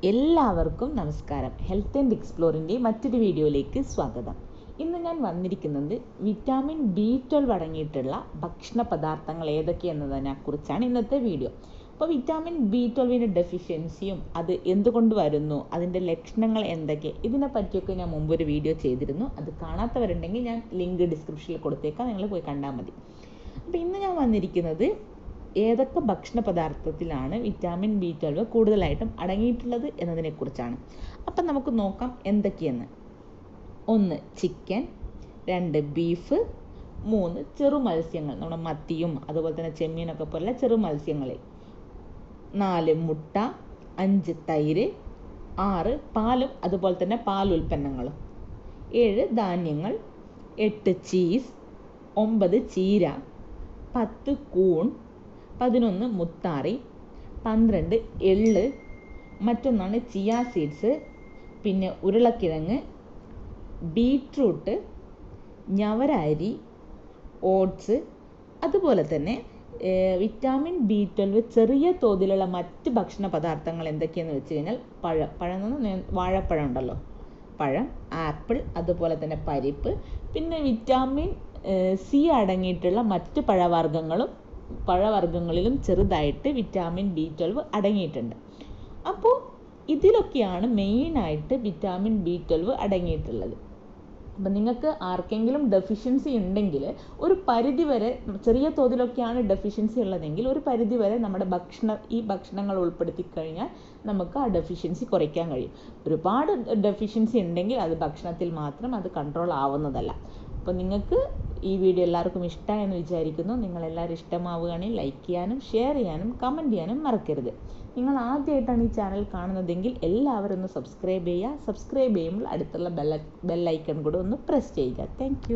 എല്ലാവർക്കും നമസ്കാരം. Health and എക്സ്പ്ലോറിൻ്റെ മറ്റൊരു വീഡിയോയിലേക്ക് സ്വാഗതം. ഇന്ന് ഞാൻ വന്നിരിക്കുന്നത് വിറ്റാമിൻ B12 അടങ്ങിയിട്ടുള്ള ഭക്ഷണ പദാർത്ഥങ്ങൾ ഏതൊക്കെയെന്നതിനെ കുറിച്ചാണ് ഇന്നത്തെ വീഡിയോ. അപ്പോൾ വിറ്റാമിൻ B12 ഡെഫിഷ്യൻസിയും അത് എന്തുകൊണ്ട് വരുന്നു, അതിൻ്റെ ലക്ഷണങ്ങൾ എന്തൊക്കെ, ഇതിനെ പറ്റിയൊക്കെ ഞാൻ മുമ്പൊരു വീഡിയോ ചെയ്തിരുന്നു. അത് കാണാത്തവരുണ്ടെങ്കിൽ ഞാൻ ലിങ്ക് ഡിസ്ക്രിപ്ഷനിൽ കൊടുത്തേക്കാം, നിങ്ങൾ പോയി കണ്ടാൽ മതി. അപ്പോൾ ഇന്ന് ഞാൻ വന്നിരിക്കുന്നത് ഏതൊക്കെ ഭക്ഷണ പദാർത്ഥത്തിലാണ് വിറ്റാമിൻ B12 കൂടുതലായിട്ടും അടങ്ങിയിട്ടുള്ളത് എന്നതിനെക്കുറിച്ചാണ്. അപ്പം നമുക്ക് നോക്കാം എന്തൊക്കെയെന്ന്. 1 ചിക്കൻ, 2 ബീഫ്, 3 ചെറു മത്സ്യങ്ങൾ, നമ്മുടെ മത്തിയും അതുപോലെ തന്നെ ചെമ്മീനൊക്കെ പോലുള്ള ചെറു മത്സ്യങ്ങൾ, 4 മുട്ട, 5 തൈര്, 6 പാലും അതുപോലെ തന്നെ പാലുൽപ്പന്നങ്ങളും, 7 ധാന്യങ്ങൾ, 8 ചീസ്, 9 ചീര, 10 കൂൺ, 11 മുത്താറി, 12 എള്ള്, മറ്റൊന്നാണ് ചിയ സീഡ്സ്, പിന്നെ ഉരുളക്കിഴങ്ങ്, ബീട്രൂട്ട്, ഞവരരി, ഓട്സ്. അതുപോലെ തന്നെ വിറ്റാമിൻ B12 ചെറിയ തോതിലുള്ള മറ്റ് ഭക്ഷണ പദാർത്ഥങ്ങൾ എന്തൊക്കെയാണെന്ന് വെച്ച് കഴിഞ്ഞാൽ പഴം വാഴപ്പഴം ഉണ്ടല്ലോ, പഴം, ആപ്പിൾ, അതുപോലെ തന്നെ പരിപ്പ്, പിന്നെ വിറ്റാമിൻ C അടങ്ങിയിട്ടുള്ള മറ്റ് പഴവർഗ്ഗങ്ങളിലും ചെറുതായിട്ട് വിറ്റാമിൻ B12 അടങ്ങിയിട്ടുണ്ട്. അപ്പോൾ ഇതിലൊക്കെയാണ് മെയിനായിട്ട് വിറ്റാമിൻ B12 അടങ്ങിയിട്ടുള്ളത്. അപ്പം നിങ്ങൾക്ക് ആർക്കെങ്കിലും ഡെഫിഷ്യൻസി ഉണ്ടെങ്കിൽ ഒരു പരിധിവരെ, ചെറിയ തോതിലൊക്കെയാണ് ഡെഫിഷ്യൻസി ഉള്ളതെങ്കിൽ ഒരു പരിധിവരെ നമ്മുടെ ഈ ഭക്ഷണങ്ങൾ ഉൾപ്പെടുത്തി കഴിഞ്ഞാൽ നമുക്ക് ആ ഡെഫിഷ്യൻസി കുറയ്ക്കാൻ കഴിയും. ഒരുപാട് ഡെഫിഷ്യൻസി ഉണ്ടെങ്കിൽ അത് ഭക്ഷണത്തിൽ മാത്രം അത് കൺട്രോൾ ആവുന്നതല്ല. അപ്പോൾ നിങ്ങൾക്ക് ഈ വീഡിയോ എല്ലാവർക്കും ഇഷ്ടമായെന്ന് വിചാരിക്കുന്നു. നിങ്ങളെല്ലാവരും ഇഷ്ടമാവുകയാണെങ്കിൽ ലൈക്ക് ചെയ്യാനും ഷെയർ ചെയ്യാനും കമൻറ്റ് ചെയ്യാനും മറക്കരുത്. നിങ്ങൾ ആദ്യമായിട്ടാണ് ഈ ചാനൽ കാണുന്നതെങ്കിൽ എല്ലാവരും ഒന്ന് സബ്സ്ക്രൈബ് ചെയ്യുക. സബ്സ്ക്രൈബ് ചെയ്യുമ്പോൾ അടുത്തുള്ള ബെല്ലൈക്കൺ കൂടെ ഒന്ന് പ്രസ് ചെയ്യുക. താങ്ക്